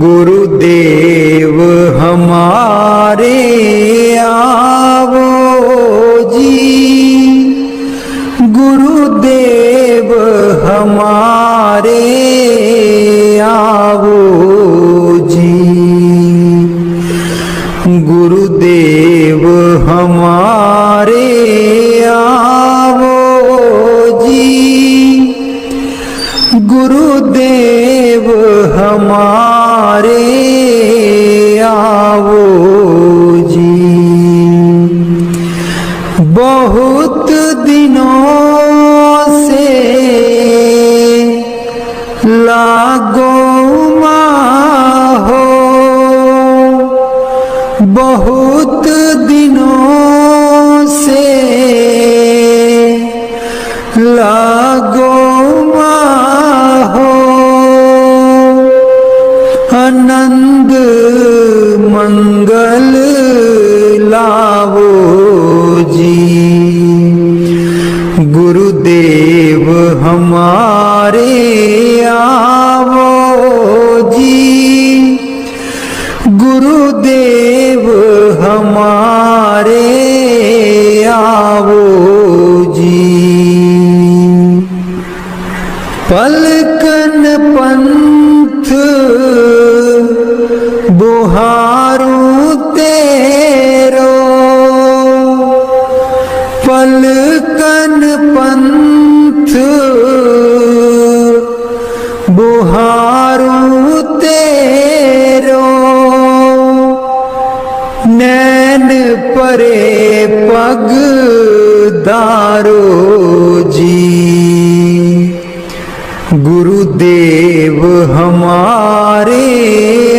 गुरुदेव हमारे आवो जी, गुरुदेव हमारे आवो जी, गुरुदेव हमारे आवो जी, गुरुदेव हमारे आवो जी। बहुत दिनों से लागो हो, बहुत दिनों से लागो हो, आनंद मंगल लावो जी, गुरुदेव हमारे आवो जी, गुरुदेव हमारे आवो जी। पलकन पंथ बुहारू तेरो, पलकन पंथ बुहारू तेरो, नैन परे पग दारो जी, गुरुदेव हमारे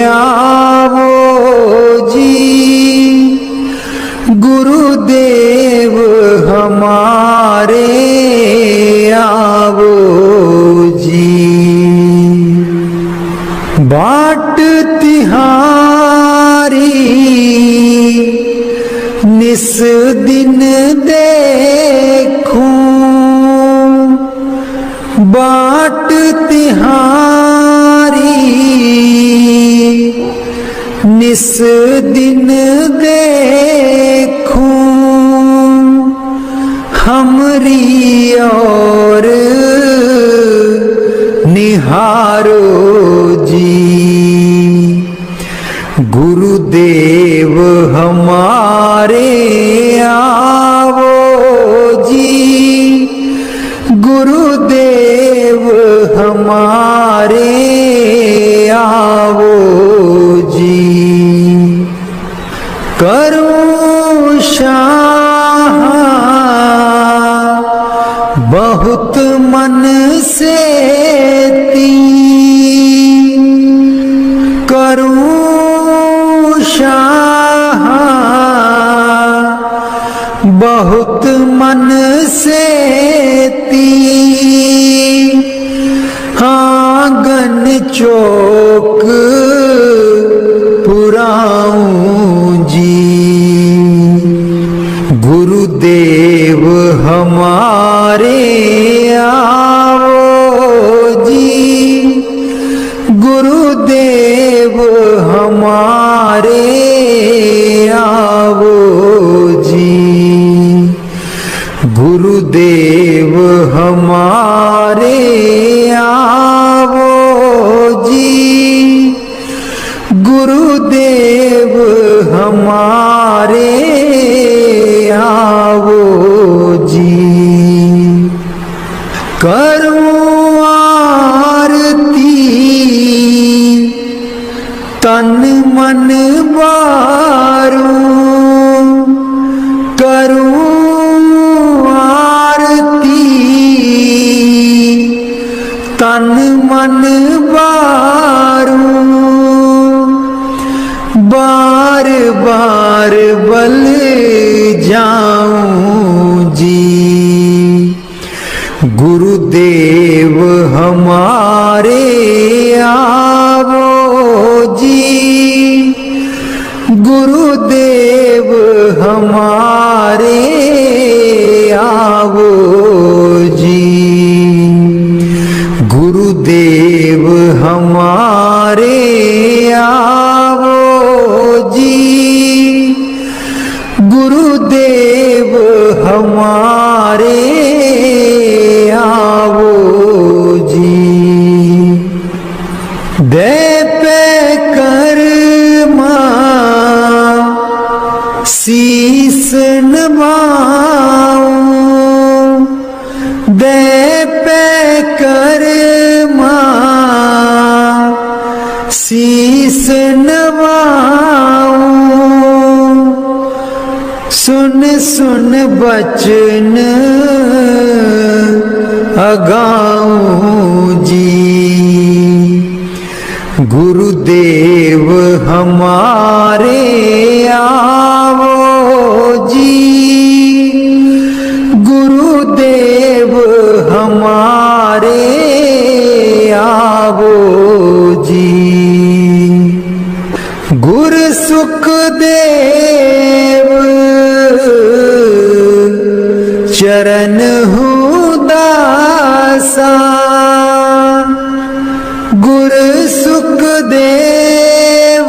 आवो जी, गुरुदेव हमारे आवो जी। बाट तिहारी निस दिन देखूं, बाट तिहारी निस दिन देखूं, हमरी और निहारो जी, गुरुदेव हमारे आवो जी, गुरुदेव हमारे आवो जी। करूं शाह बहुत मन से ती, करूं शाह बहुत मन से ती, आंगन चौक पुराऊं जी, गुरुदेव हमारे आवो जी, गुरुदेव हमारे आवो जी, गुरुदेव हमारे आवो जी, गुरुदेव हमारे आवो जी। करूं आरती तन मन बारू, करूं आरती तन मन बारू, बार बार बल जाऊं जी, गुरुदेव हमारे आवो जी, गुरुदेव हमारे आवो जी, गुरुदेव हमारे दे पे कर्मा शीस नवाऊं, दे पे कर्मा शीस नवाऊं। सुन सुन बचन अगाऊं जी, गुरुदेव हमारे आवो जी, गुरुदेव हमारे आवो जी। गुरु सुखदेव चरण हूँ दासा, गुरु सुखदेव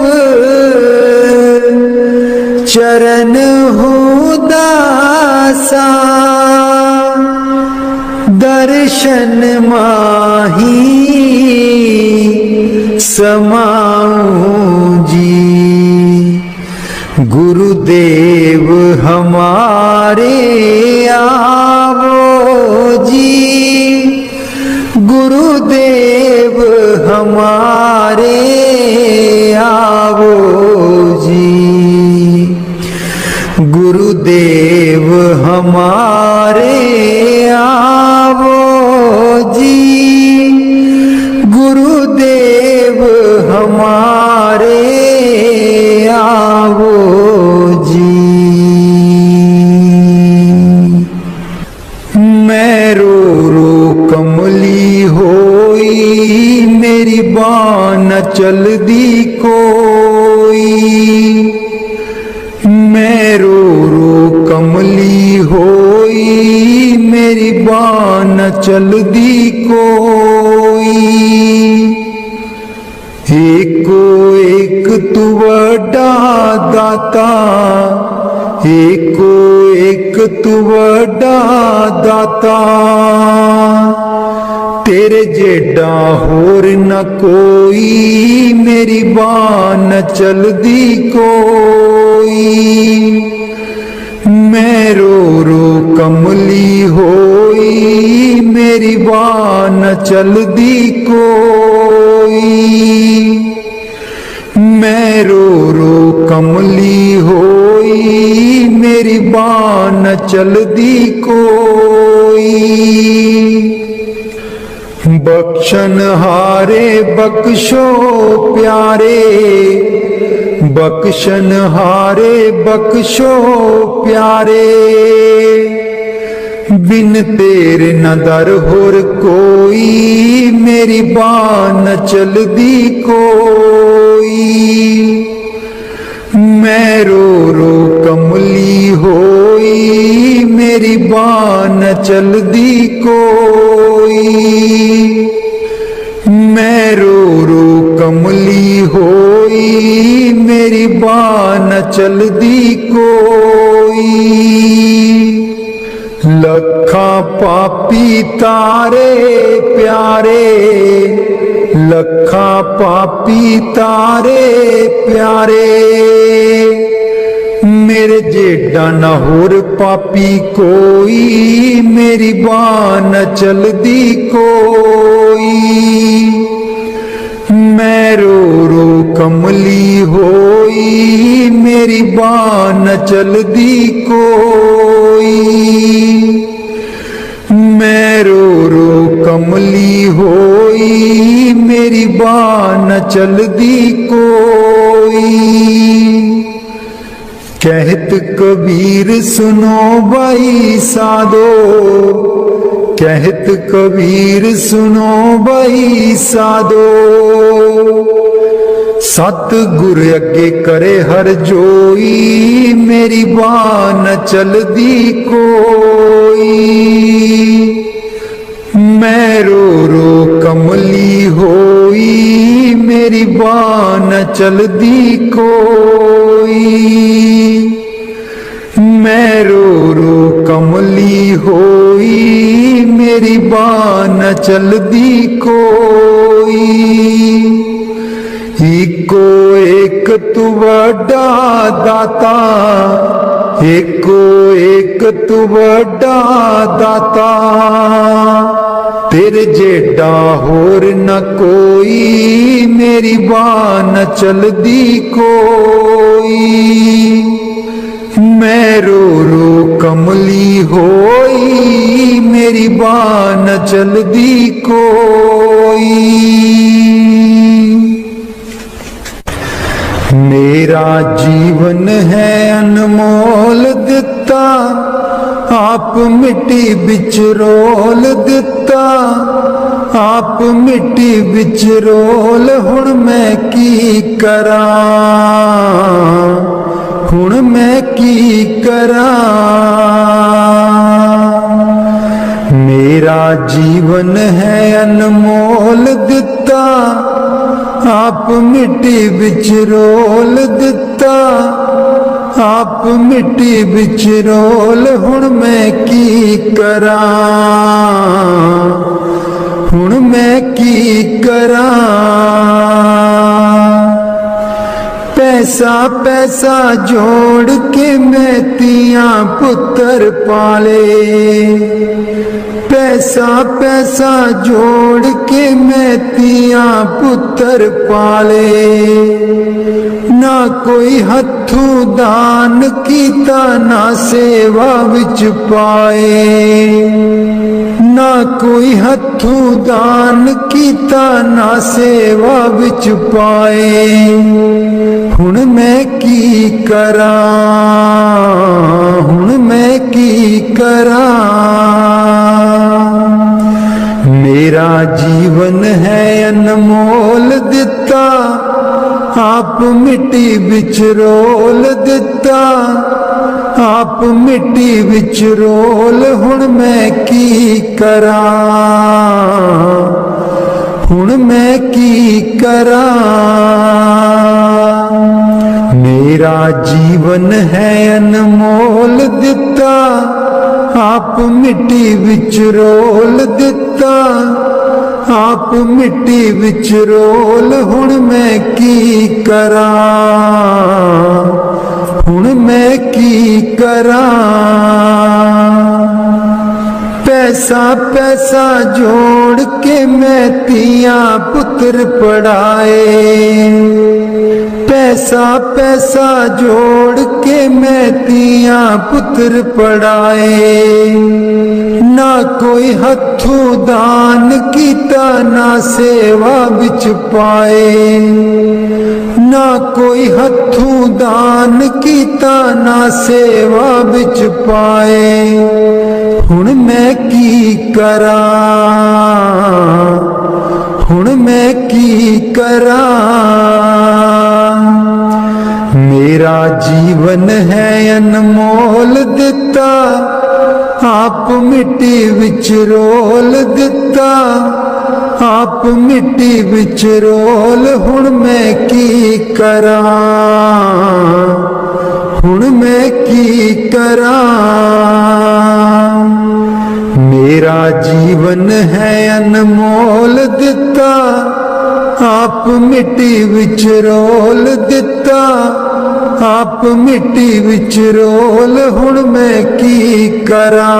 चरण हूँ दासा। दर्शन माही समाऊं जी, गुरुदेव हमारे आवो जी, गुरुदेव हमारे आवो जी, गुरुदेव हमारे आवो जी, गुरुदेव हमारे आवो जी। मैं रो रो कमली होई, मेरी बाँ न चलदी कोई। मैं रो रो कमली होई, मेरी बाँ न चलदी कोई। एको एक तू वड्डा दाता, एको एक तू वड्डा दाता। तेरे जेडा होर न कोई, मेरी बाँ न चलदी कोई। मैं रो रो कमली होई, मेरी बाँ न चलदी कोई। मैं रो रो कमली होई, मेरी बाँ न चलदी कोई। बख्शन हारे बख्शो प्यारे, बख्शन हारे बख्शो प्यारे। बिन तेरे न दर होर कोई, मेरी बाँ न चलदी कोई। मैं रो रो कमली होई, मेरी बाँ न चलदी कोई। मैं रो रो कमली होई, मेरी बाँ न चलदी कोई। लखा पापी तारे प्यारे, लखा पापी तारे प्यारे। मेरे जेडा न होर पापी कोई, मेरी बाँ न चलदी कोई। मैं रो रो कमली होई, मेरी बाँ न चलदी कोई। मैं रो रो कमली होई, मेरी बाँ न चलदी कोई। कहत कबीर सुनो भाई साधो, कहत कबीर सुनो भाई साधो। सतगुर अगे करे हर जोई, मेरी बाँ न चलदी कोई। मैं रो रो कमली होई, मेरी बाँ न चलदी कोई। मैं रो रो कमली होई, मेरी बाँ न चलदी कोई। एको एक तू वड्डा दाता, एको एक तू वड्डा दाता, तेरे जेडा होर न कोई, मेरी बाह न चलदी कोई। मैं रो रो कमली होई, मेरी बाह न चलदी कोई। मेरा जीवन है अनमोल दिता, आप मिट्टी बिच रोल दिता, आप मिट्टी बिच रोल, हुण मैं की करा, हुण मैं की करा। मेरा जीवन है अनमोल दिता, आप मिट्टी बिच रोल दिता, आप मिट्टी बिच रोल, हुण मैं की करा, हुण मैं की करा। पैसा पैसा जोड़ के मैं तियां पुत्र पाले, पैसा पैसा जोड़ के मैं तियां पुत्र पाले, ना कोई हथू दान कीता, ना सेवा विच पाए, ना कोई हथू दान कीता, ना सेवा विच पाए, हुण मैं की करा, हुण मैं की करा। मेरा जीवन है अनमोल दिता, आप मिट्टी बिच रोल दिता, आप मिट्टी बिच रोल, हुण मैं की करा, हुण मैं की करा। मेरा जीवन है अनमोल दिता, आप मिट्टी बिच रोल दिता, आप मिट्टी बिच रोल, हुण मैं की करा, हुण मैं की करा। पैसा पैसा जोड़ के मैं तियां पुत्र पढ़ाए, पैसा पैसा जोड़ के मैं तियां पुत्र पढ़ाए, ना कोई हथू दान कीता, ना सेवा बिच पाए, ना कोई हथू दान कीता, ना सेवा बिच पाए, हुण मैं की करा, हुण मैं की करा। मेरा जीवन है अनमोल दिता, आप मिट्टी बिच रोल दिता, आप मिट्टी बिच रोल, हुण मैं की करा, हुण मैं की करा। मेरा जीवन है अनमोल दिता, आप मिट्टी बिच रोल दिता, आप मिट्टी बिच रोल, हुण मैं की करा,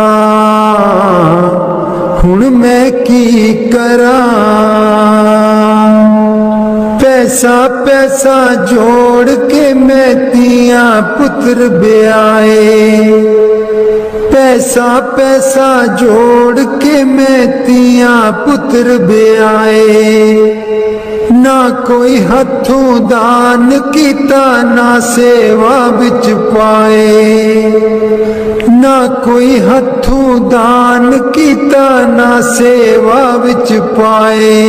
हुण मैं की करा। पैसा पैसा जोड़ के मैं तियां पुत्र ब्याए, पैसा पैसा जोड़ के मैं तियां पुत्र ब्याए, ना कोई हथू दान कीता, ना सेवा बिच पाए, ना कोई हथू दान कीता, ना सेवा बिच पाए,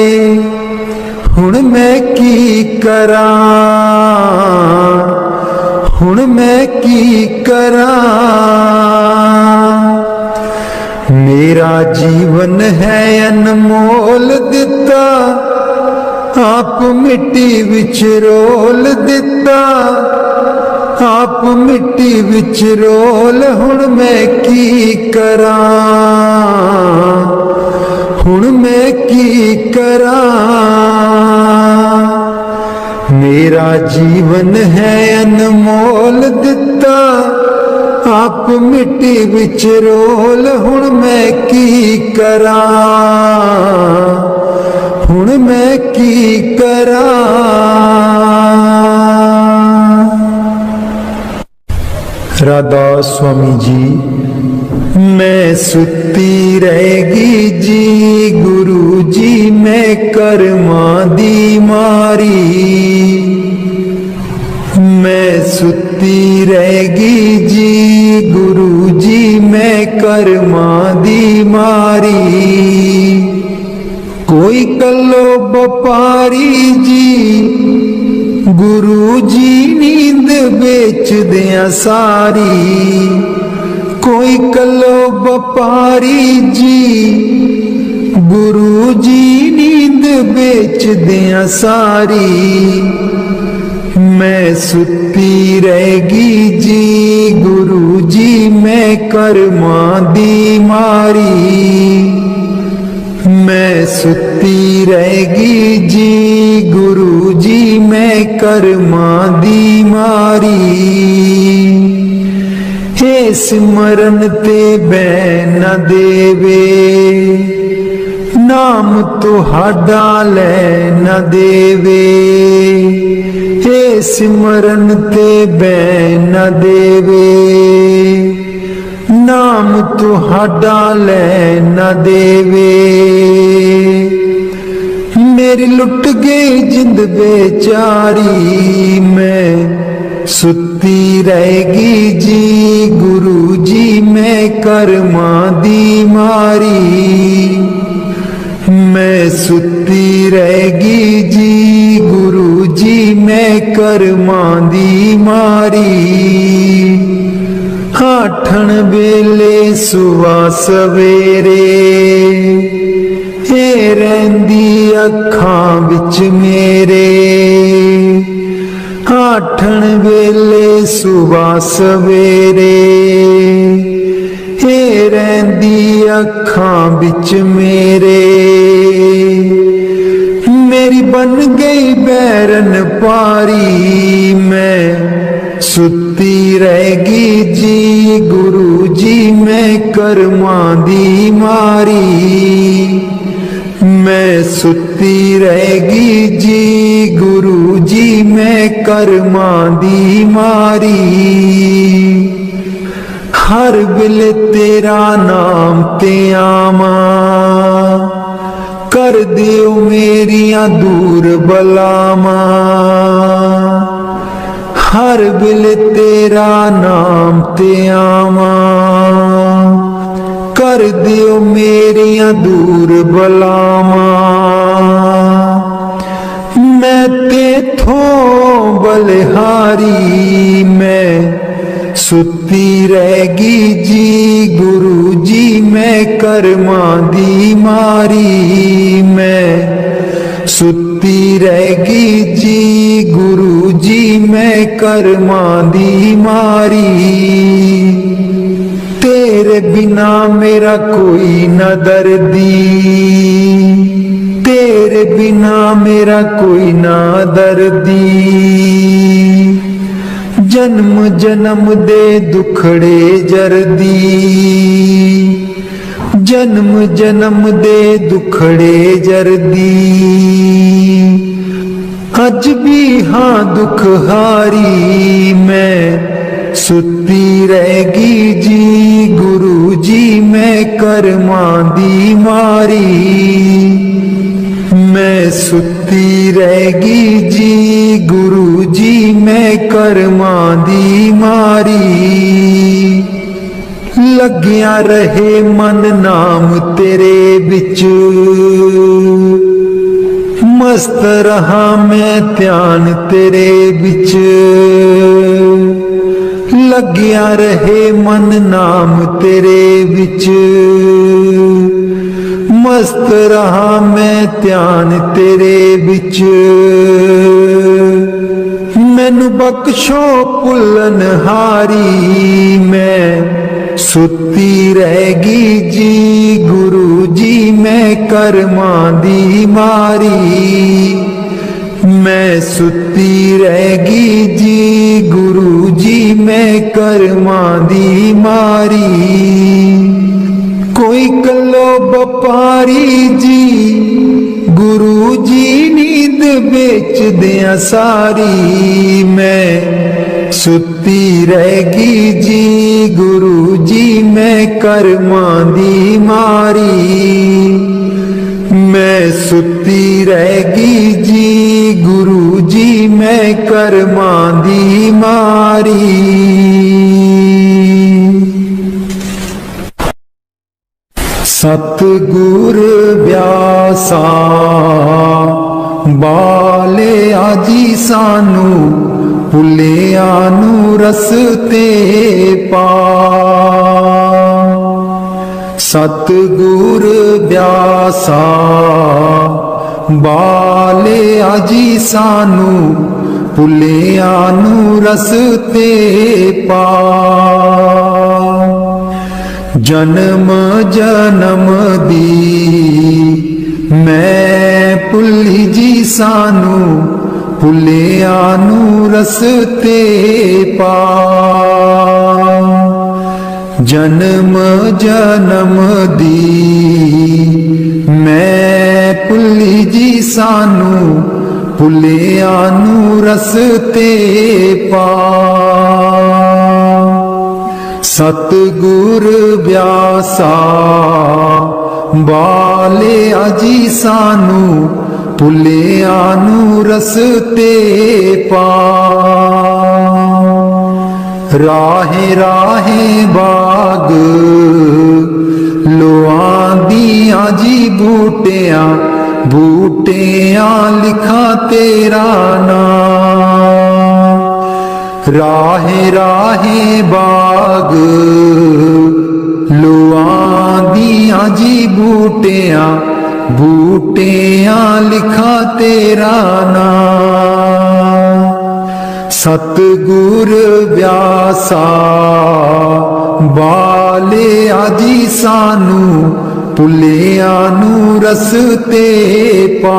हुण मैं की करा, हुण मैं की करा। मेरा जीवन है अनमोल दिता, आप मिट्टी बिच रोल दिता, आप मिट्टी बिच रोल, हुण मैं की करा, हुण मैं की करा। मेरा जीवन है अनमोल दिता, आप मिट्टी विच रोल। हुण मैं की करा, हुण मैं की करा। राधा स्वामी जी। मैं सुती रहेगी जी गुरु जी, मैं कर्मा दी मारी। मैं सुती रहेगी जी गुरु जी, मैं कर्मा दी मारी। कोई कलो व्यापारी जी गुरु जी, नींद बेच दिया सारी। कोई कलो व्यापारी जी गुरु जी, नींद बेच दिया सारी। मैं सुती रहेगी जी गुरु जी, मैं कर्मा दी मारी। मैं सुती रहेगी जी गुरु जी, मैं कर्मा दी मारी। हे सिमरन ते बैन न देवे, नाम तुहाडा लै न देवे। हे सिमरन ते बैन न देवे, नाम तुहाडा लै न देवे। मेरी लुट गई जिंद बेचारी, मैं सुती रहेगी जी गुरु जी, मैं कर्मा दी मारी। मैं सुती रहेगी जी गुरु जी, मैं कर्मा दी मारी। आठन वेले सुवा सवेरे, हे रहिंदी अखां विच मेरे। आठन वेले सुवा सवेरे, हे रहिंदी अखां विच मेरे। मेरी बन गई बैरन पारी, मैं सुती रहेगी जी गुरु जी, मैं कर्मा दी मारी। मैं सुती रहेगी जी गुरु जी, मैं कर्मा दी मारी। हर विले तेरा नाम ते आवा, कर दियो मेरिया दूर बलावा। हर विले तेरा नाम ते आवा, कर दियो मेरिया दूर बलावा। मैं तेथों बलिहारी, मैं सुती रहेगी जी गुरु जी, मैं कर्मा दी मारी। मैं सुती रहेगी जी गुरु जी, मैं कर्मा दी मारी। तेरे बिना मेरा कोई न दर्दी, तेरे बिना मेरा कोई ना दर्दी। जन्म जन्म दे दुखड़े जरदी, जन्म जन्म दे दुखड़े जरदी। अज भी हाँ दुख हारी, मैं सुती रहेगी जी गुरु जी, मैं कर्मा दी मारी। मैं सुती रहेगी जी गुरु जी, मैं कर्मा दी मारी। लग्या रहे मन नाम तेरे बिच, मस्त रहा मैं ध्यान तेरे बिच। लग्या रहे मन नाम तेरे बिच, मस्त रहा मैं ध्यान तेरे बिच। मैनू बख्शो भुलन हारी, मैं सुती रहेगी जी गुरु जी, मैं कर्मा दी मारी। मैं सुती रहेगी जी गुरु जी मैं कर्मा दी मारी कोई कलो बपारी जी गुरु जी नींद बेच दिया सारी मैं सुती रहेगी जी गुरु जी मैं कर्मा दी मारी मैं सुती रहेगी जी गुरु जी मैं कर्मा दी मारी सतगुर व्यासा बाले आजी सानू भुलिया नू रस्ते पा सतगुर व्यासा बाले आजी सानू भुलिया नू रस्ते पा जन्म जन्म दी मैं भुली जी सानू भुलिया नू रस्ते पा जन्म जन्म दी मैं भुली जी सानू भुलिया नू रस्ते पा सतगुर व्यासा बाले आजी सानू भुलिया नू रस्ते पा राहे राहे बाग लोआंदियां जी बूटियां बूटियां लिखा तेरा नाम राहे राहे बाग लोआंदियां जी बूटियां बूटियां लिखा तेरा नाम सतगुर व्यासा बाले आजी सानू भुलिया नू रस्ते पा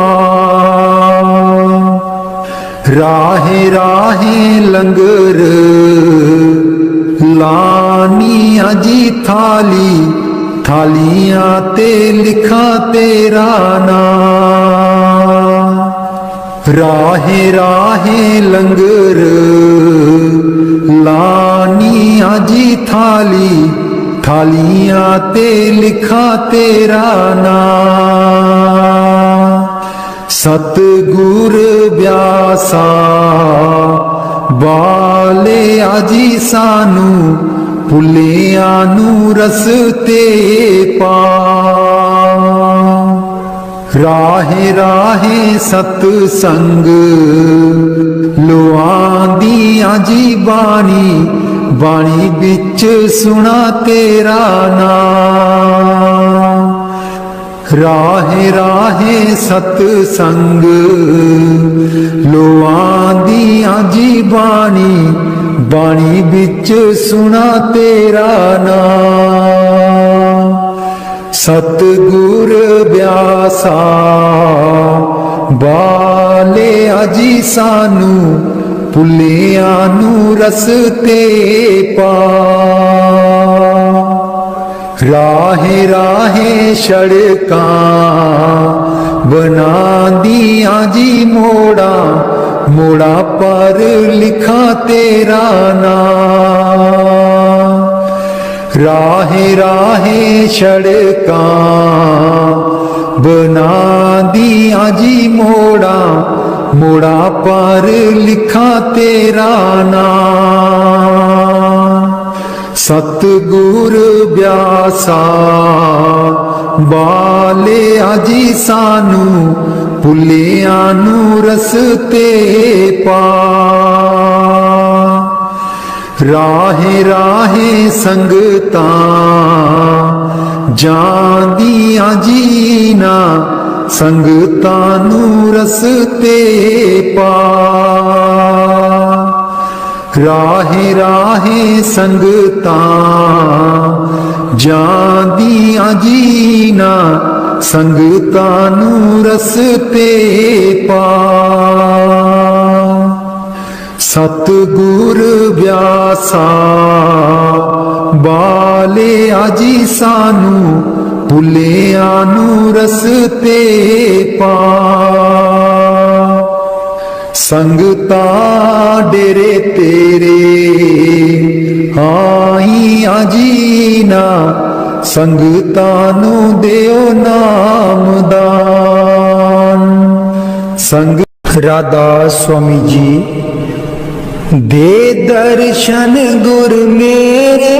राहे राहे लंगर लानी आजी थाली थालियां ते लिखा तेरा नाम राहे राहे लंगर लानी आजी थाली थालियां ते लिखा तेरा नाम सतगुर व्यासा बाले आजी सानू भुलिया नू रस्ते पा राहे राहे सतसंग लोआंदियां जी बाणी बाणी बिच सुना तेरा नाम राहे राहे सतसंग लोआंदियां जी बाणी बाणी बिच सुना तेरा नाम सतगुर व्यासा बाले आजी सानू भुलिया नू रस्ते पा राहे राहे सड़कां बनांदियां जी मोड़ा मोड़ा पर लिखा तेरा नाम राहे राहे सड़कां बनांदियां जी मोड़ा मोड़ा पर लिखा तेरा नाम सतगुर व्यासा बाले आजी सानू भुलिया नू रस्ते पा राहे राहे संगतां जांदियां जीना संगतां नू रस्ते पा राहे राहे संगतां जांदियां जीना ਸੰਗਤਾਂ ਨੂੰ ਰਸਤੇ ਪਾ। ਸਤਿਗੁਰ ਵਿਆਸਾ ਬਾਲਿਆ ਜੀ ਸਾਨੂੰ ਭੁੱਲਿਆਂ ਨੂੰ ਰਸਤੇ ਪਾ। ਸੰਗਤਾਂ ਡੇਰੇ ਤੇਰੇ ਆਈਆਂ ਜੀ ਨਾ, ਸੰਗਤਾਂ ਨੂੰ ਦਿਓ ਨਾਮਦਾਨ। ਸੰਗ ਰਾਧਾ ਸੁਆਮੀ ਜੀ ਦੇ ਦਰਸ਼ਨ ਗੁਰ ਮੇਰੇ,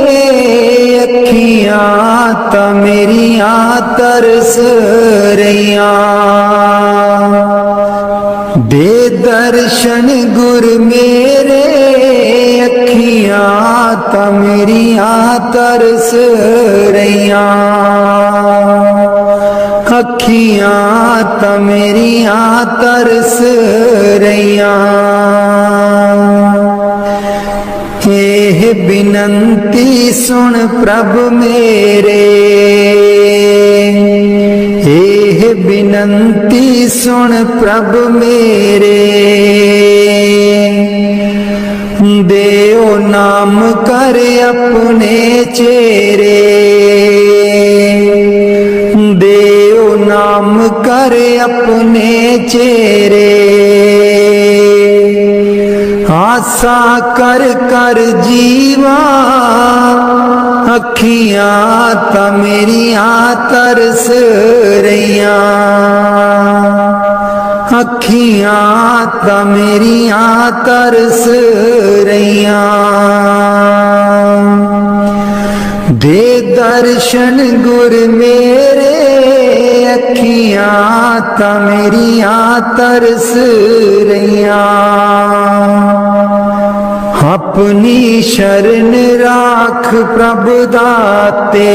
ਅੱਖੀਆਂ ਤਾਂ ਮੇਰੀਆਂ ਤਰਸ ਰਹੀਆਂ। ਦੇ ਦਰਸ਼ਨ ਗੁਰ ਮੇਰੇ, ਅੱਖੀਆਂ ਤਾਂ ਮੇਰੀਆਂ ਤਰਸ ਰਹੀਆਂ। ਅੱਖੀਆਂ ਤਾਂ ਮੇਰੀਆਂ ਤਰਸ ਰਹੀਆਂ। ਇਹ ਬਿਨੰਤੀ ਸੁਣ ਪ੍ਰਭ ਮੇਰੇ, ਇਹ ਬਿਨੰਤੀ ਸੁਣ ਪ੍ਰਭ ਮੇਰੇ। ਦੇਓ ਨਾਮ ਕਰ ਆਪਣੇ ਚੇਰੇ, ਦੇਓ ਨਾਮ ਕਰ ਆਪਣੇ ਚੇਰੇ। ਆਸਾ ਕਰ ਕਰ ਜੀਵਾ, ਅੱਖੀਆਂ ਤਾਂ ਮੇਰੀਆਂ ਤਰਸ ਰਹੀਆਂ। ਅੱਖੀਆਂ ਤਾਂ ਮੇਰੀਆਂ ਤਰਸ ਰਹੀਆਂ। ਦੇ ਦਰਸ਼ਨ ਗੁਰ ਮੇਰੇ, ਅੱਖੀਆਂ ਤਾਂ ਮੇਰੀਆਂ ਤਰਸ ਰਹੀਆਂ। ਆਪਣੀ ਸ਼ਰਨ ਰਾਖ ਪ੍ਰਭ ਦਾਤੇ,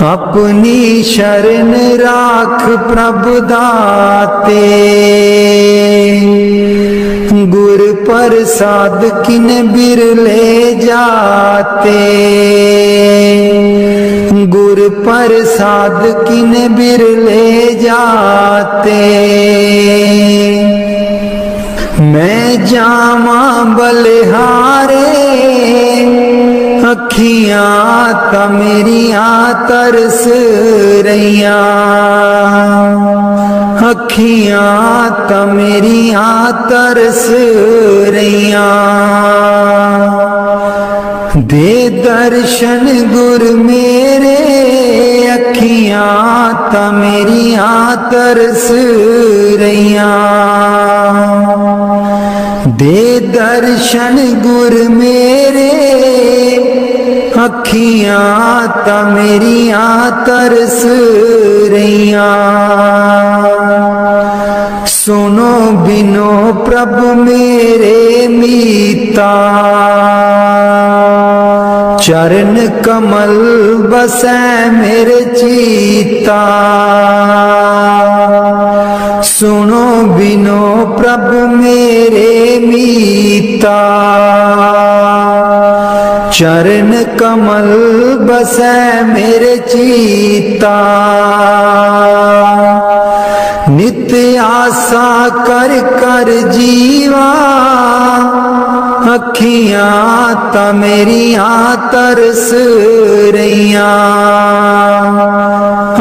ਆਪਣੀ ਸ਼ਰਨ ਰਾਖ ਪ੍ਰਭ ਦਾਤੇ। ਗੁਰ ਪ੍ਰਸਾਦ ਕਿਨ ਬਿਰਲੇ ਜਾਤੇ, ਗੁਰ ਪ੍ਰਸਾਦ किन बिरले जाते। मैं जावा बलिहारे अखियां ता मेरियां तरस रहियां, अखियां ता मेरियां तरस रहियां। दे दर्शन गुर मेरे अखियां ता मेरियां तरस रहियां। दे दर्शन गुर मेरे अखियां ता मेरियां तरस रहियां। सुनो बिनो प्रभु मेरे मीता, चरण कमल बसै मेरे चीता। सुनो बिनो प्रभु मेरे मीता, चरण कमल बसै मेरे चीता। नित्य आशा कर कर जीवा, अखियां ता मेरियां तरस रहियां,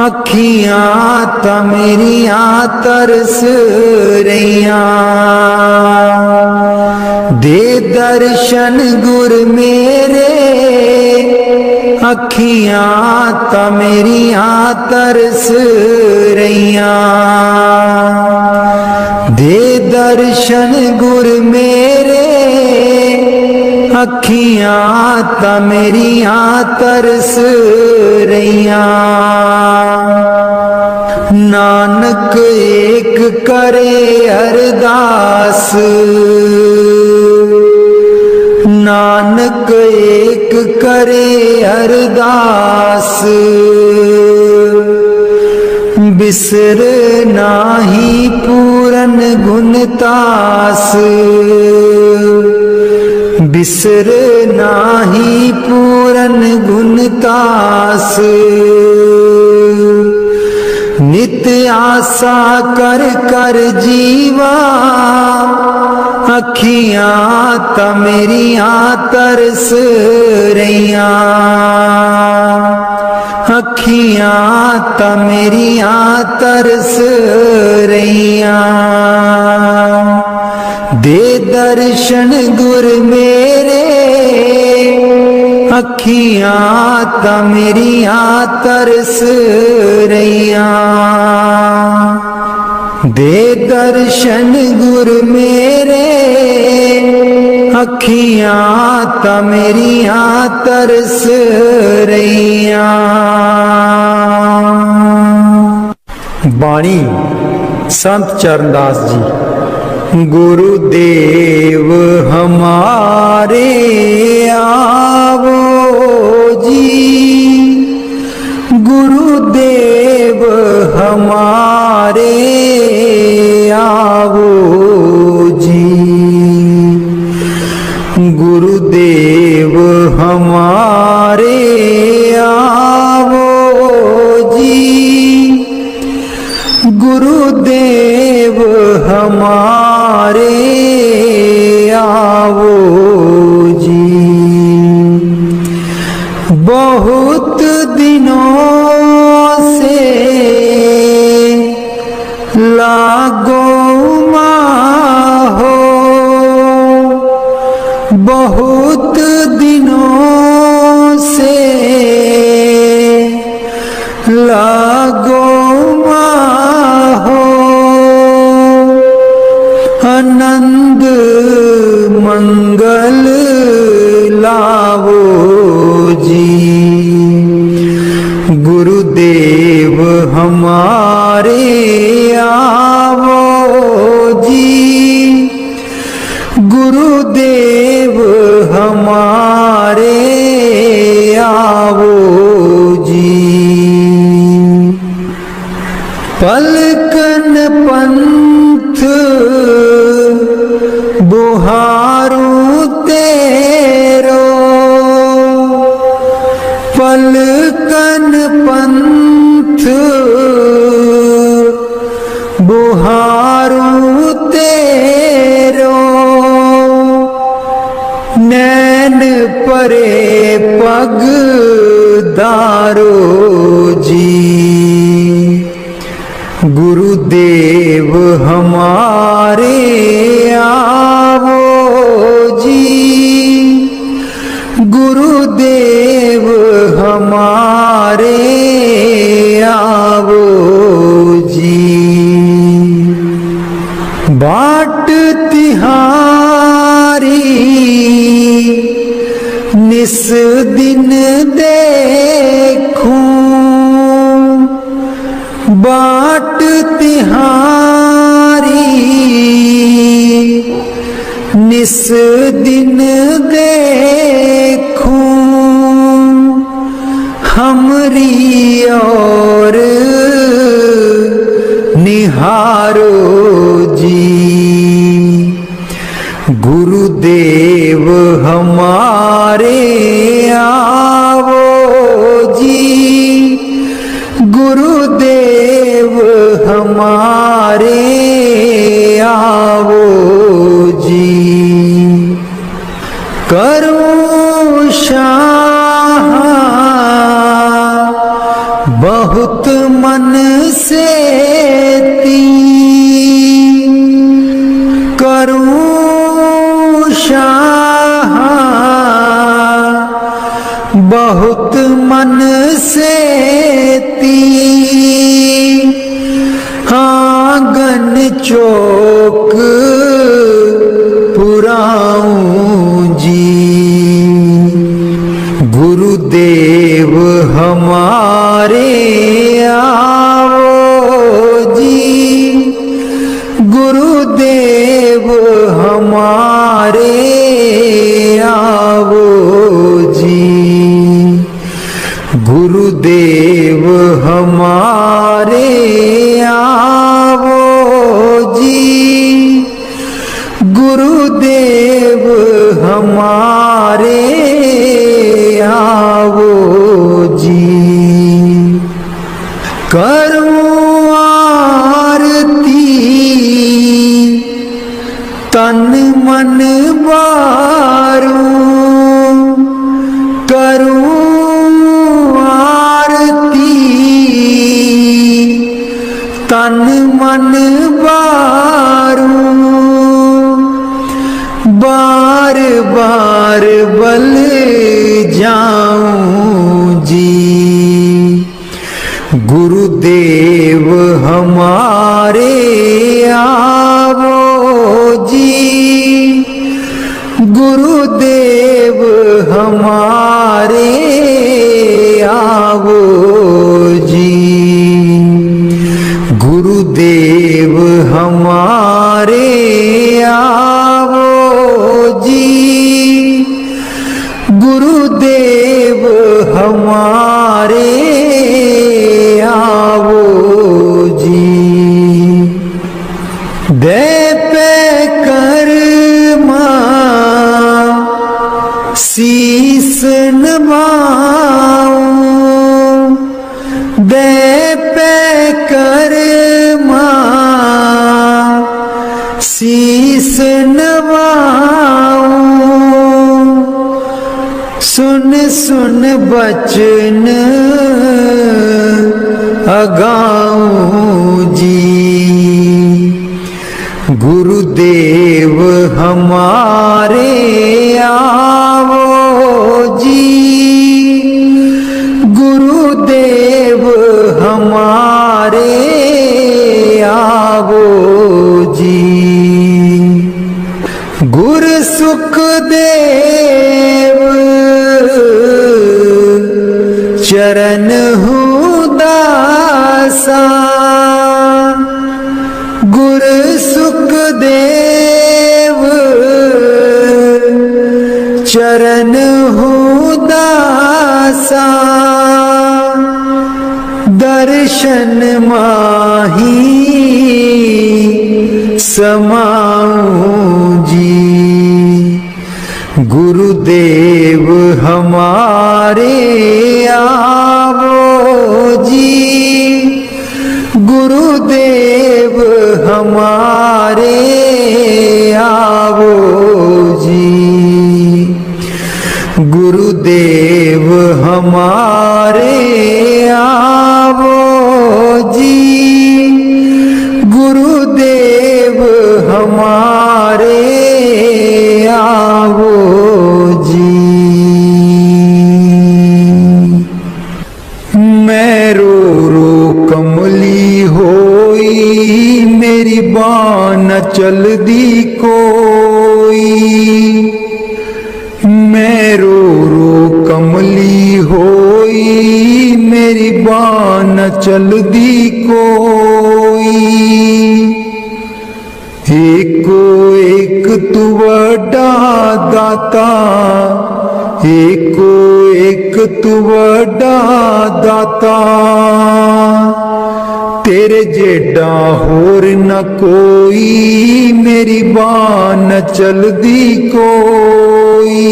अखियां ता मेरियां तरस रहियां। दे दर्शन गुर मेरे अखियां ता मेरियां तरस रहियां। दे दर्शन गुर मेरे अखियां ता मेरियां तरस रहियां। नानक एक करे अरदास, नानक एक करे अरदास। बिसर नाही पूरन गुणतास, बिसर नाही पूरन पूरन गुणतास। नित्य आशा कर कर जीवा, अखियां त मेरियां तरस रहियां। अखियां त मेरियां तरस रहियां। दे दर्शन गुर मेरे, अखियां त मेरियां तरस रहियां। दे दर्शन गुर मेरे, अखियां त मेरियां तरस रहियां। बाणी संत चरणदास जी। गुरुदेव हमारे आवो जी, गुरुदेव हमारे आवो जी। गुरुदेव हमारे आवो जी, गुरुदेव हमारे आवो जी। बहुत दिनों से लागो माहो, बहुत दिनों से लागो माहो। आनंद मंगल लावो जी। गुरुदेव हमारे आवो जी, गुरुदेव हमारे आवो जी। पलकन पंथ बुहारू तेरो, पलकन पंथ बुहारू तेरो। नैन परे पग दारो जी। गुरुदेव हमारे आवो जी, गुरुदेव हमारे आवो जी। बाट तिहारी निस दिन देखूं, बाट तिहारी निस दिन देखूं। हमरी और निहारो जी। गुरुदेव हमारे आवो जी, गुरुदेव हमारे आवो जी। करूं शाह बहुत मन से ती, करूं शाह बहुत मन से ती। आंगन चौक पुराऊं जी। गुरुदेव हमारे आवो जी, गुरुदेव हमारे आवो जी। गुरुदेव हमारे आवो जी, गुरुदेव हमारे आवो। तन मन बारूं करूं आरती, तन मन बारूं बार बार बल जाऊं जी। गुरुदेव हमारे आवो जी, गुरुदेव हमारे आवो जी, गुरुदेव हमारे आवो जी, गुरुदेव हमारे आवो जी। दे पे कर्मा शीस नवाऊं, दे पे कर्मा शीस नवाऊं, सुन सुन बचन अगाऊं जी। गुरुदेव हमारे आवो जी, गुरुदेव हमारे आवो जी। गुर सुखदेव चरण हूँ दासा, गुर सुखदेव चरण हूँ दासा, दर्शन माही समाऊं जी। गुरुदेव हमारे आवो जी, गुरुदेव हमारे आवो जी, गुरुदेव हमारे आवो जी, गुरुदेव हमारे आवो जी। मैं रो रो कमली होई, मेरी बान चल दी कोई, मैं रो रो कमली होई, मेरी बान चल दी कोई। एको एक तू वड्डा दाता, एको एक तू वड्डा दाता, तेरे जेडा होर न कोई, मेरी बान चलदी कोई।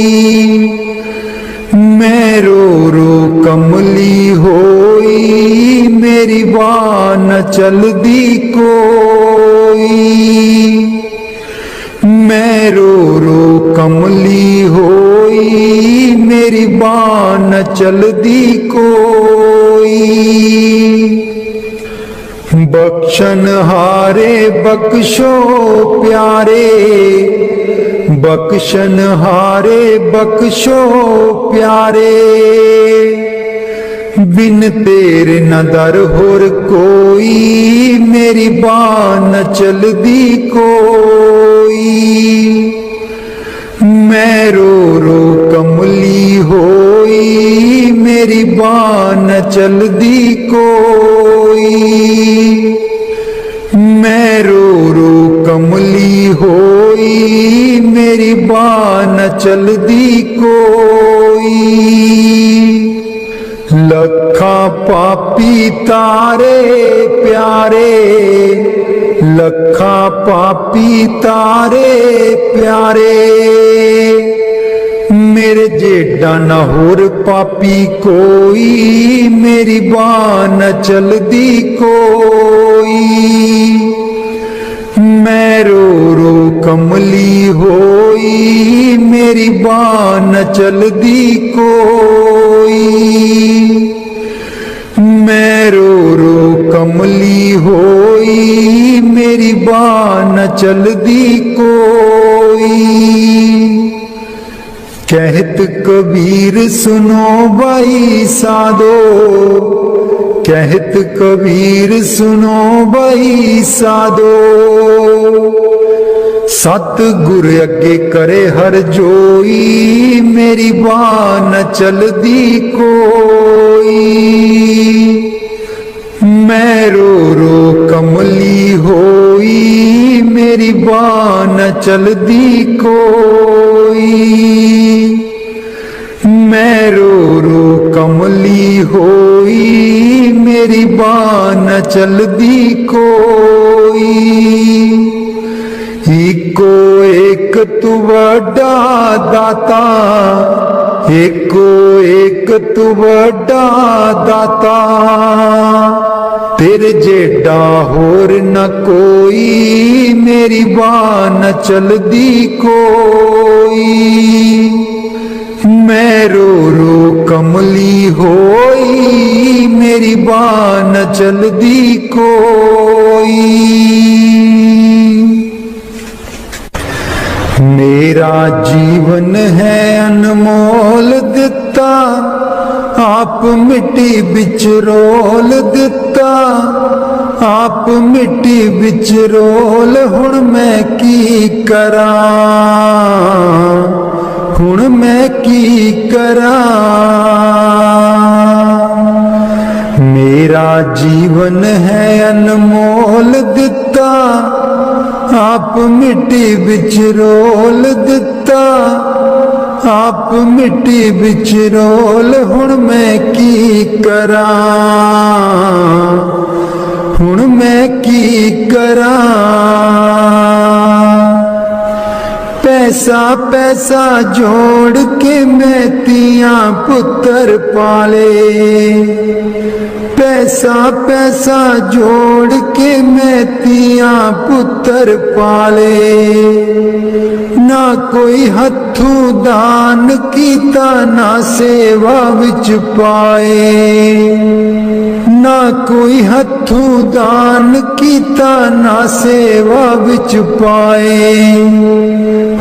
मैं रो रो कमली होई, मेरी बान चलदी कोई। मैं रो रो कमली होई, मेरी बान चलदी कोई। बख्शन हारे बख्शो प्यारे, बख्शन हारे बख्शो प्यारे, बिन तेरे न दर होर कोई, मेरी बान चलदी कोई। मैं रो रो कमली होई, मेरी बान चलदी कोई। मैं रो रो कमली होई, मेरी बान चलदी कोई। लखा पापी तारे प्यारे, लखा पापी तारे प्यारे, मेरे जेडा न होर पापी कोई, मेरी बान चलदी कोई। मैं रो रो कमली होई मेरी बाह न चलदी कोई। मैं रो रो कमली होई मेरी बाह न चलदी कोई। कहत कबीर सुनो भाई साधो, कहत कबीर सुनो भाई साधो। सतगुर अगे करे हर जोई मेरी बाह न चलदी कोई। मैं रो रो कमली होई मेरी बाह न चलदी कोई। मैं रो रो कमली होई मेरी बाह न चलदी कोई। इको एक तू वड्डा दाता, एको एक तू वड्डा दाता। तेरे जेडा होर न कोई मेरी बाह न चलदी कोई। मैं रो रो कमली होई मेरी बाह न चलदी कोई। मेरा जीवन है अनमोल दिता, आप मिट्टी बिच रोल दिता। आप मिट्टी बिच रोल हुण मैं की करा, हुण मैं की करा। मेरा जीवन है अनमोल दिता, आप मिट्टी बिच रोल दिता। आप मिट्टी बिच रोल हुण मैं की करा, हुण मैं की करा। पैसा पैसा जोड़ के मैं तियां पुत्र पाले। पैसा पैसा जोड़ के मैं तियां पुत्र पाले। ना कोई हथू दान कीता ना सेवा विच पाए। ना कोई हथू दान कीता ना सेवा विच पाए।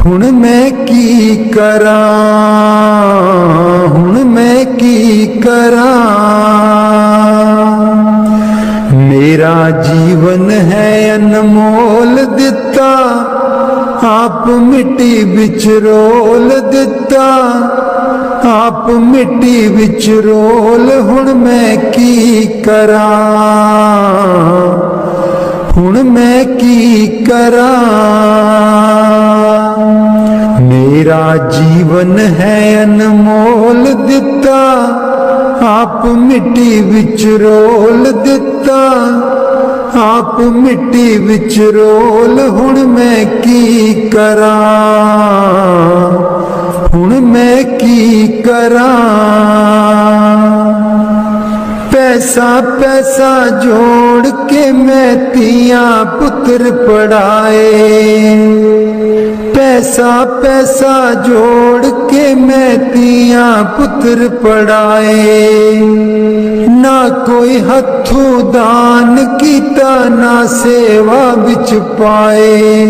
हुण मैं की करा, हुण मैं की करा। मेरा जीवन है अनमोल दिता, आप मिट्टी बिच रोल दिता। आप मिट्टी बिच रोल हुण मैं की करा, हुण मैं की करा। मेरा जीवन है अनमोल दिता, आप मिट्टी बिच रोल दिता। आप मिट्टी बिच रोल हुण मैं की करा, हुण मैं की करा। पैसा पैसा जोड़ के मैं तियां पुत्र पढ़ाए। पैसा पैसा जोड़ के मैं तियां पुत्र पढ़ाए। ना कोई हथू दान कीता ना सेवा बिच पाए।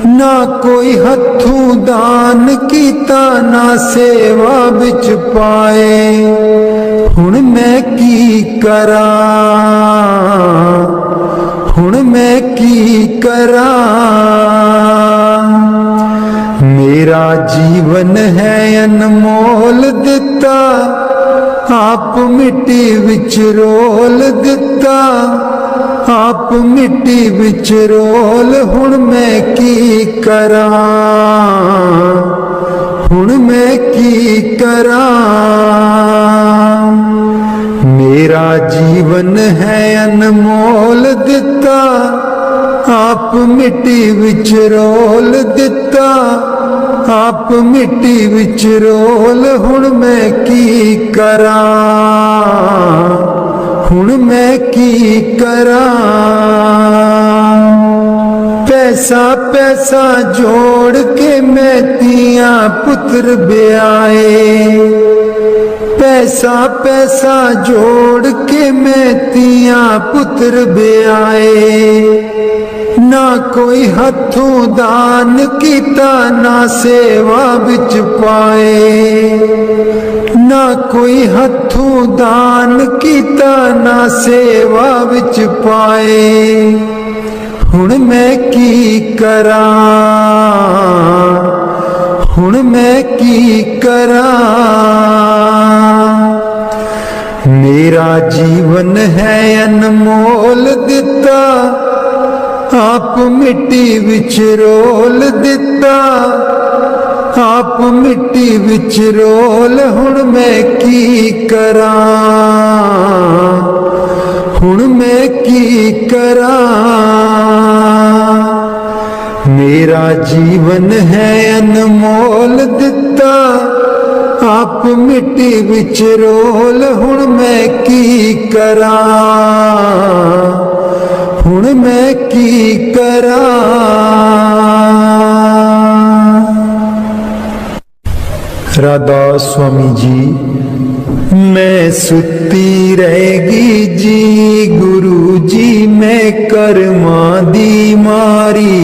ना कोई हथू दान कीता ना सेवा बिच पाए। हुण मैं की करा, हुण मैं की करा। मेरा जीवन है अनमोल दिता, आप मिट्टी विच रोल दिता। आप मिट्टी विच रोल हुण मैं की करा, हुण मैं की करा। मेरा जीवन है अनमोल दिता, आप मिट्टी विच रोल दिता। आप मिट्टी विच रोल हुण मैं की करा, हुण मैं की करा। पैसा पैसा जोड़ के मैं तिया पुत्र ब्याए, पैसा पैसा जोड़ के मैं तिया पुत्र ब्याए। ना कोई हथों दान कीता ना सेवा बिच पाए, ना कोई हथों दान कीता ना सेवा बिच पाए। हुण मैं की करा, हुण मैं की करा। मेरा जीवन है अनमोल दिता, आप मिट्टी विच रोल दिता, आप मिट्टी विच रोल। हुण मैं की करा, हुण मैं की करा। मेरा जीवन है अनमोल दिता, आप मिट्टी विच रोल। हुण मैं की करा, हुण मैं की करा। राधा स्वामी जी। मैं सुती रहेगी जी गुरु जी, मैं कर्मा दी मारी।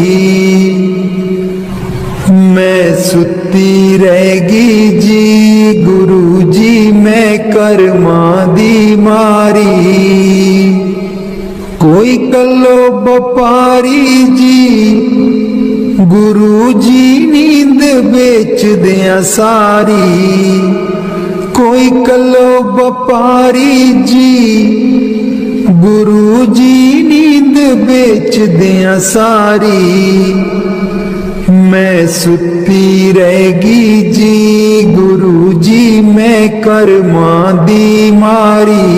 मैं सुती रहेगी जी गुरु जी, मैं कर्मा दी मारी। कोई कलो व्यापारी जी गुरु जी नींद बेच दिया सारी। कोई कलो व्यापारी जी गुरु जी नींद बेच दिया सारी। मैं सुती रहेगी जी गुरु जी, मैं कर्मा दी मारी।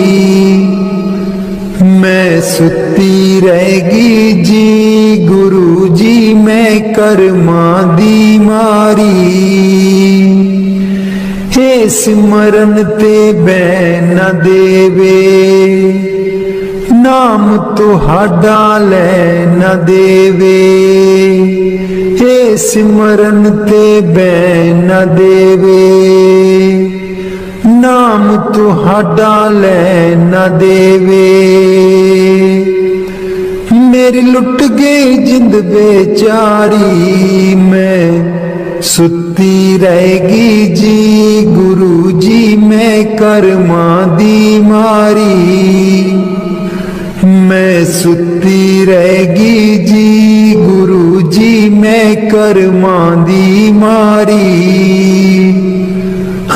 मैं सुती रहेगी जी गुरु जी, मैं कर्मा दी मारी। हे सिमरन ते बैन न देवे, नाम तुहाडा लै न देवे। हे सिमरन ते बैन न देवे, नाम तुहाडा लै न देवे। मेरी लुट गई जिंद बेचारी, मैं सुती रहेगी जी गुरु जी, मैं कर्मा दी मारी। मैं सुती रहेगी जी गुरु जी, मैं कर्मा दी मारी।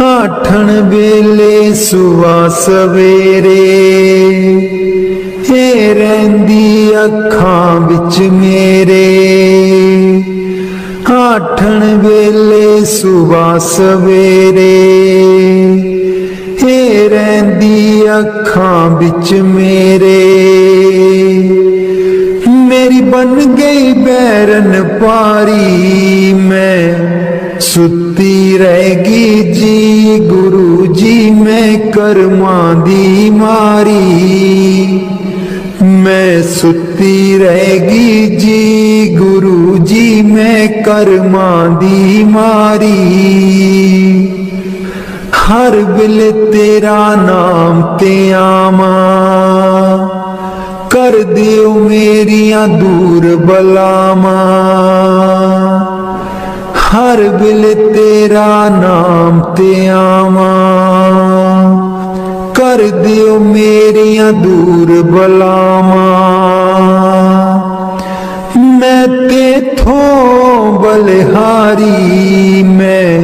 आठण वेले सुवा सवेरे, हे रहिंदी अखां विच मेरे। आठण वेले सुवा सवेरे, हे रहिंदी अखां विच मेरे। मेरी बन गई बैरन पारी, मैं सुती रहेगी जी गुरु जी, मैं कर्मा दी मारी। मैं सुती रहेगी जी गुरु जी, मैं कर्मा दी मारी। हर बिल तेरा नाम ते आवा, कर दियो मेरिया दूर बलावा। हर बिल तेरा नाम ते आवा, कर दियो मेरिया दूर बलावा। मैं तेथों बलिहारी, मैं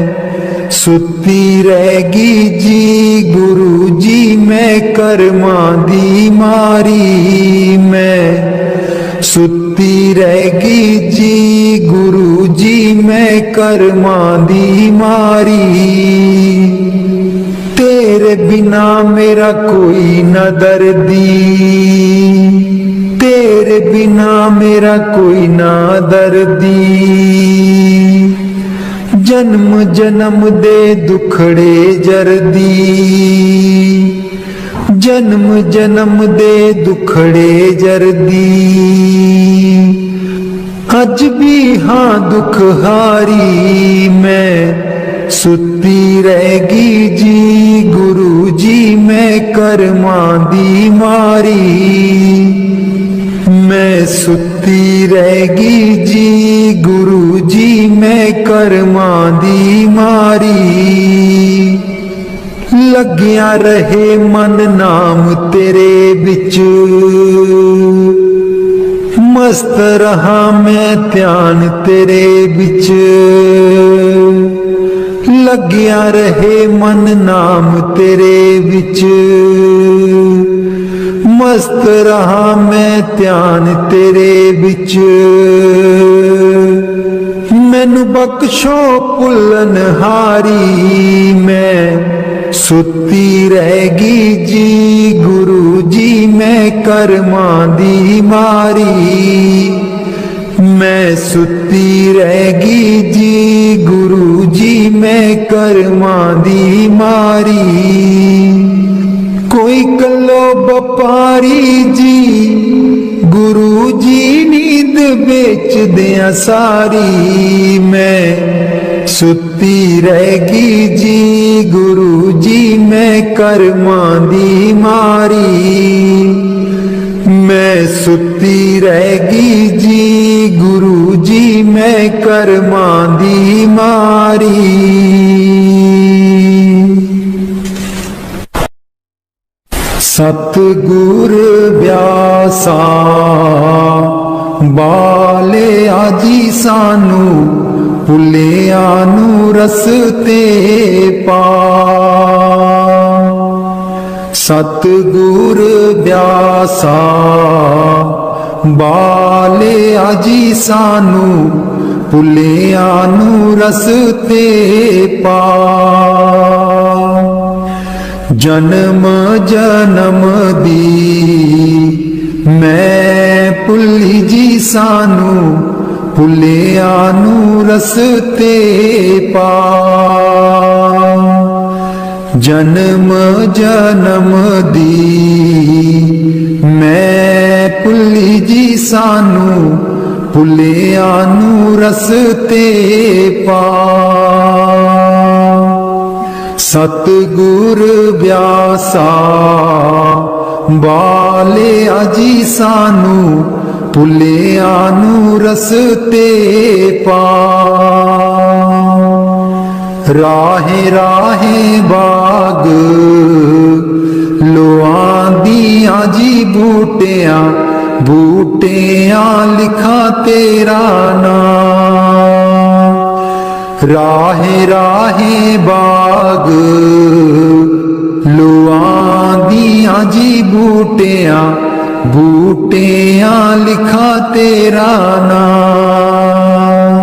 सुती रहेगी जी गुरु जी, मैं कर्मा दी मारी। मैं सुती रहेगी जी गुरु जी, मैं कर्मा दी मारी। तेरे बिना मेरा कोई न दर्दी, तेरे बिना मेरा कोई ना दर्दी। जन्म जन्म दे दुखड़े जरदी, जन्म जन्म दे दुखड़े जरदी। अज भी हाँ दुख हारी मैं सुती रहेगी जी गुरु जी मैं कर्मां दी मारी। मैं सुती रहेगी जी गुरु जी मैं कर्मां दी मारी। लग्या रहे मन नाम तेरे बिच मस्त रहा मैं ध्यान तेरे बिच। लग्या रहे मन नाम तेरे बिच मस्त रहा मैं ध्यान तेरे बिच। मैनू बख्शो भुलन हारी मैं सुती रहेगी जी गुरु जी मैं कर्मां दी मारी। मैं सुती रहेगी जी गुरु जी मैं कर्मां दी मारी। कोई कलो बपारी जी गुरु जी नींद बेच दिया सारी। मैं सुती रहेगी जी गुरु जी मैं कर्मां दी मारी। मैं सुती रहेगी जी गुरु जी मैं कर्मां दी मारी। सतगुर व्यासा बाले आजी सानू भुलिया नू रस्ते पा। सतगुर व्यासा बाले आजी सानू भुलिया नू रस्ते पा। जन्म जन्म दी मैं भुली जी सानू भुलिया नू रस्ते पा। जन्म जन्म दी मैं भुली जी सानू भुलिया नू रस्ते पा। सतगुर व्यासा बाले आजी सानू भुलिया नू रस्ते पा। राहे राहे बाग लोआंदियां जी बूटियां बूटियां लिखा तेरा नाम। राहे राहे बाग लोआंदियां जी बूटियां बूटियां लिखा तेरा नाम।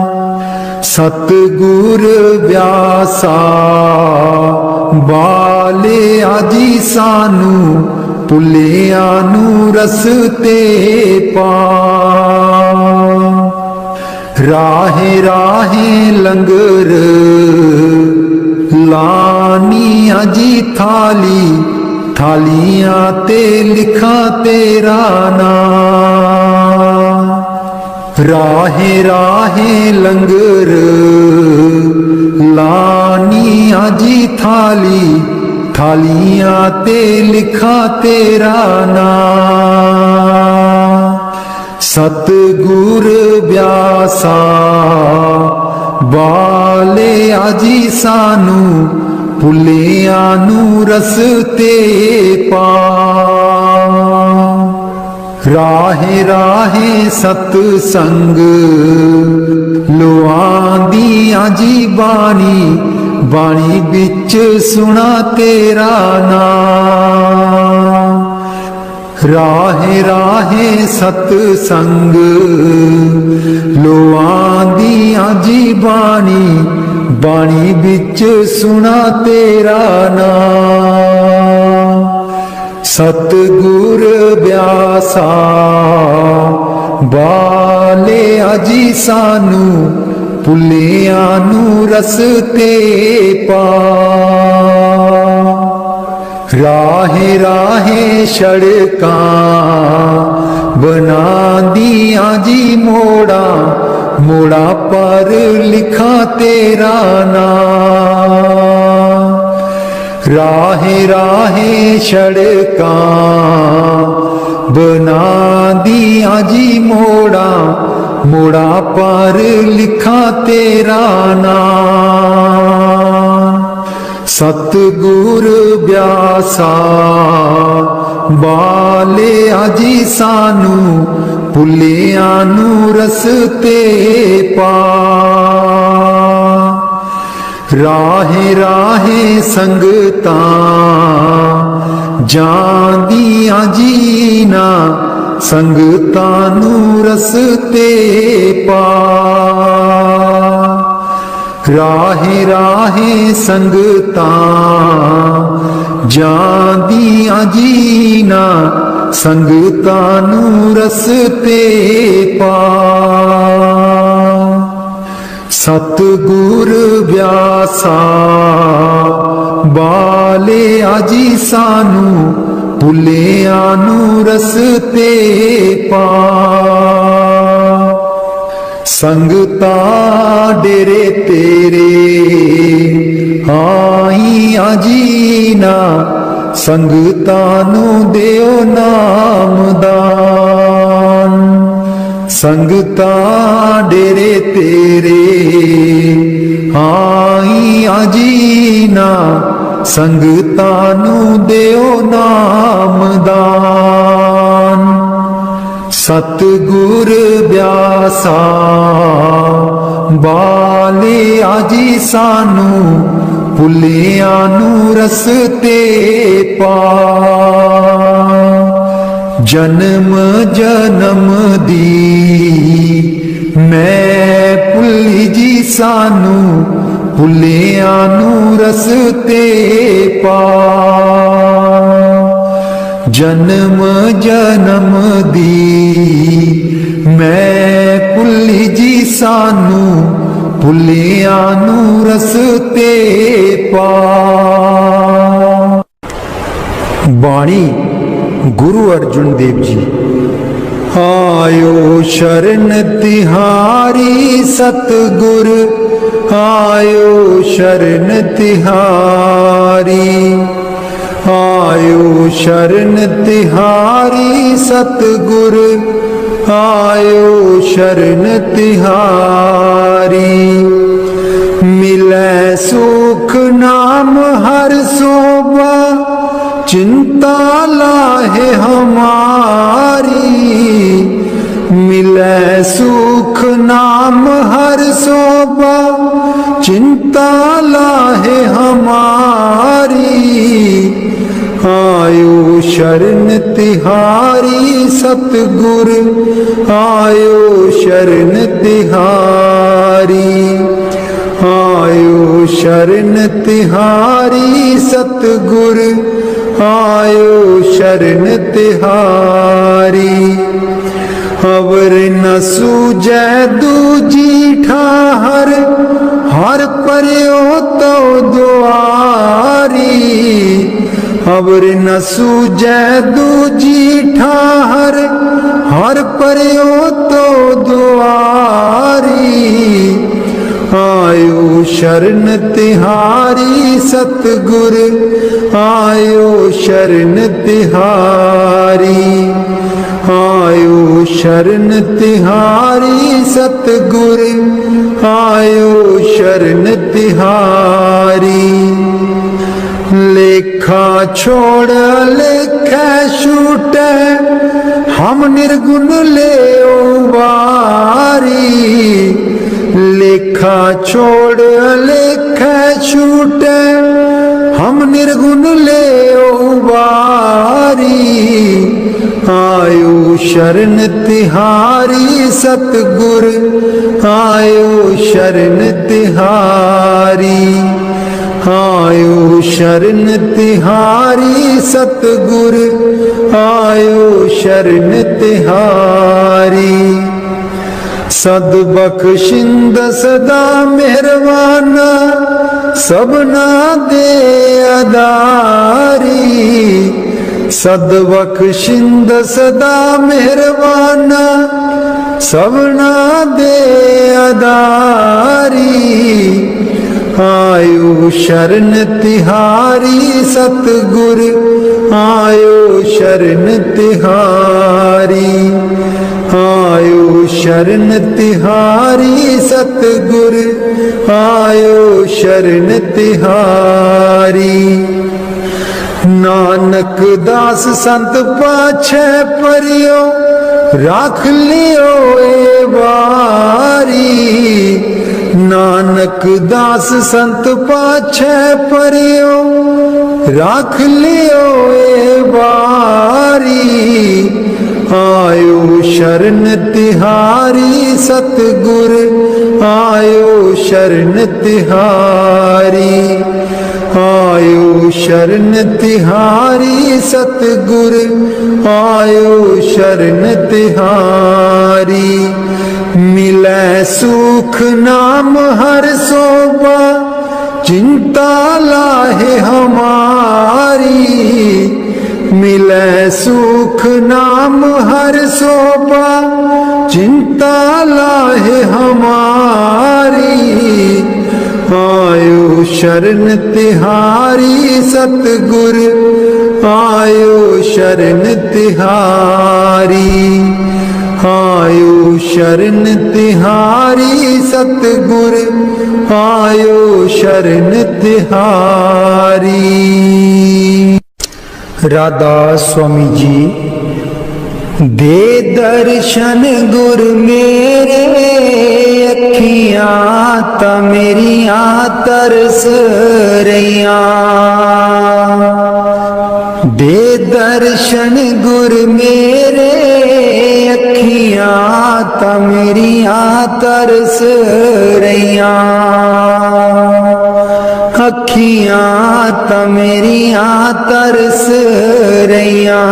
सतगुर व्यासा बाले आजी सानू भुलिया नू रस्ते पा। राहे राहे लंगर लानियां जी थाली थालियां ते लिखा तेरा नाम। राहे राहे लंगर लानियां जी थाली थालियां ते लिखा तेरा नाम। सतगुर व्यासा बाले आजी सानू भुलिया नू रस्ते पा। राहे राहे सतसंग लोआंदियां जी बाणी बाणी बिच सुना तेरा नाम। राहे राहे सतसंग लोआंदियां जी बाणी बाणी बिच सुना तेरा नाम। सतगुर व्यासा बाले आजी सानू भुलिया नू रस्ते पा। राहे राहे सड़कां बना दिया जी मोड़ा, मोड़ा पर लिखा तेरा नाम। राहे राहे सड़का बना दिया जी मोड़ा, मोड़ा पर लिखा तेरा नाम। सतगुर ब्यासा बाले आजी सानू, भुलिया नू रस्ते पा। राहे राहे संगता जांदिया जीना, संगता नू रस्ते पा। राहे राहे संगता जांदिया जीना, संगता नू रस्ते पा। सतगुर ब्यासा बाले आजी सानू, भुलिया नू रस्ते पा। संगता डेरे तेरे आई आजीना, संगता नू देओ नामदान। संगता डेरे तेरे आई आजीना, संगता नू देओ नामदान। सतगुर ब्यासा बाले आजी सानू, भुलिया नू रस्ते पा। जन्म जन्म दी मैं भुली जी सानू, भुलिया नू रस्ते पा। जन्म जन्म दी मैं भुली जी सानू, भुलिया नू रस्ते पा। बाणी गुरु अर्जुन देव जी। आयो शरण तिहारी सतगुर, आयो शरण तिहारी। आयो शरण तिहारी सतगुर, आयो शरण तिहारी। मिलै सुख नाम हर सोबा, चिंता लाहे हमारी। मिलै सुख नाम हर सोबा, चिंता लाहे हमारी। आयो शरण तिहारी सतगुर, आयो शरण तिहारी। आयो शरण तिहारी सतगुर, आयो शरण तिहारी। अवर न सूझै दूजी ठाहर, हर पर्यो तो दुआरी। अवर न सूझै दूजी ठाहर, हर पर्यो तो दुआरी। आयो शरण तिहारी सतगुर, आयो शरण तिहारी। आयो शरण तिहारी सतगुर, आयो शरण तिहारी। लेखा छोड़ लेखा छूटे, हम निर्गुण ले वारी। लेखा छोड़ लेखा छूटे, हम निर्गुण ले वारी। आयो शरण तिहारी सतगुर, आयो शरण तिहारी। आयो शरण तिहारी सतगुर, आयो शरण तिहारी। सद बख्शिंद सदा मेहरबाना, सबना दे अदारी। सदबख्शिंद सदा मेहरबाना सबना दे अदारी। आयो शरण तिहारी सतगुर आयो शरण तिहारी। आयो शरण तिहारी सतगुर आयो शरण तिहारी। नानक दास संत पाछे परियो राख लियो ए बारी। नानक दास संत पाछे परियो राख लियो ए बारी। आयो शरण तिहारी सतगुर आयो शरण तिहारी। आयो शरण तिहारी सतगुर आयो शरण तिहारी। मिलै सुख नाम हर सोबा चिंता लाहे हमारी। मिलै सुख नाम हर सोबा चिंता लाहे हमारी। आयो शरण तिहारी सतगुर आयो शरण तिहारी। आयो शरण तिहारी सतगुर आयो शरण तिहारी। राधा स्वामी जी। दे दर्शन गुर मेरे अखियां ता मेरियां तरस रहियां। दे दर्शन गुर मेरे अखियां ता मेरियां तरस रहियां। अखियां ता मेरियां तरस रहियां।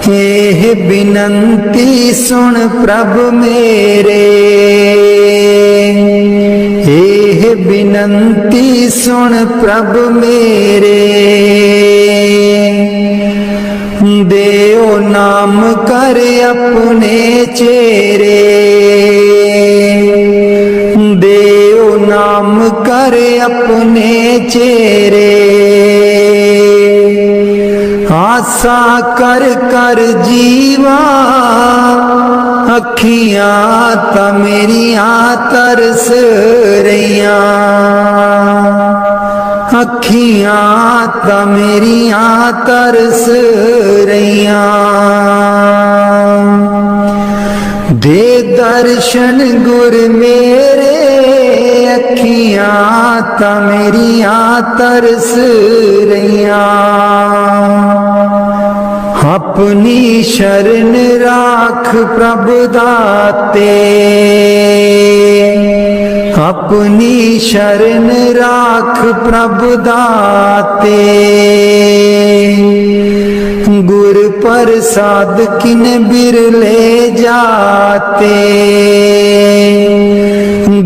एह बिनंती सुन प्रभ मेरे। एह बिनंती सुन प्रभ मेरे। देओ नाम कर अपने चेरे। देओ नाम कर अपने चेरे। आसा कर कर जीवा अखियां ता मेरियां तरस रहियां। अखियां ता मेरियां तरस रहियां। दे दर्शन गुर मेरे अखियां ता मेरियां तरस रहियां। अपनी शरण राख प्रभ दाते। अपनी शरण राख प्रभ दाते। गुर प्रसाद किन बिरले जाते।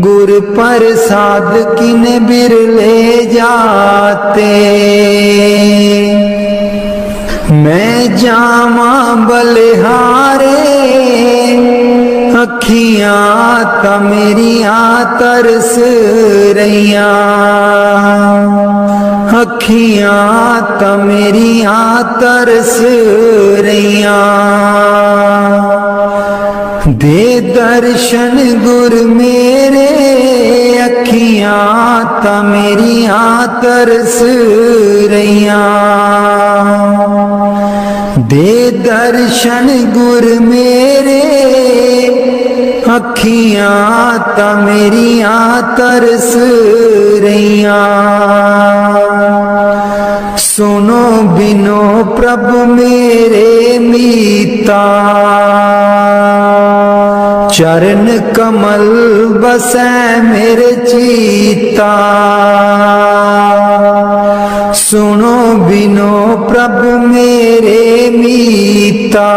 गुर प्रसाद किन बिरले जाते। मैं जावा बलिहारे अखियां ता मेरियां तरस रहियां। अखियां ता मेरियां तरस रहियां। दे दर्शन गुर मेरे अखियां ता मेरियां तरस रहियां। दे दर्शन गुर मेरे अखियां ता मेरियां तरस रहियां। सुनो बिनो प्रभु मेरे मीता। चरण कमल बसै मेरे चीता। सुनो बिनो प्रभु मेरे मीता।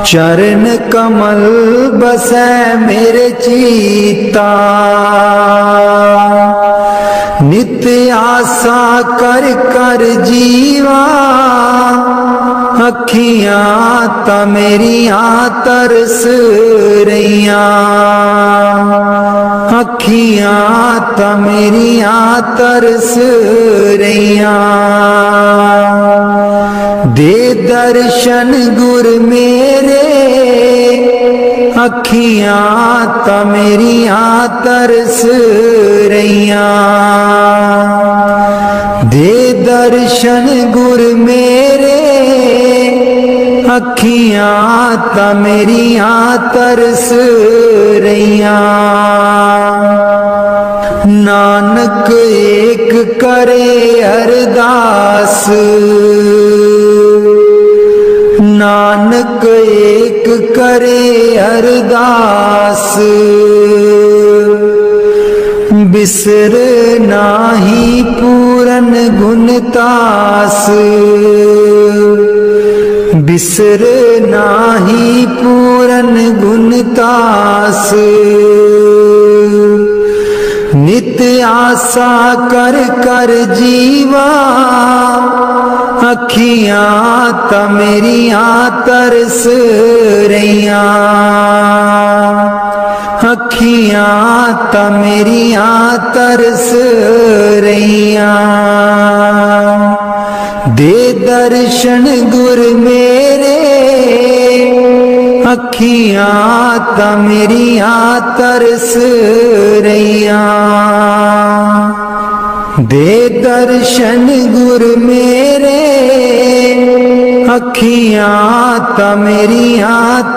चरण कमल बसै मेरे चीता। नित आसा कर कर जीवा, अखियां ता मेरियां तरस रहियां, अखियां ता मेरियां तरस रहियां। दे दर्शन गुर मेरे, अखियां ता मेरियां तरस रहियां। दे दर्शन गुर मेरे, अखियां ता मेरियां तरस रहियां। नानक एक करे अरदास, नानक एक करे अरदास। बिसर नाही पूरन गुणतास, बिसर नाही पूरन गुणतास। नित आसा कर कर जीवा, अखियां ता मेरियां तरस रहियां, अखियां ता मेरियां तरस रहियां। दे दर्शन गुर मेरे, अखियां ता मेरियां तरस रहियां। दे दर्शन गुर मेरे, अखियां ता मेरियां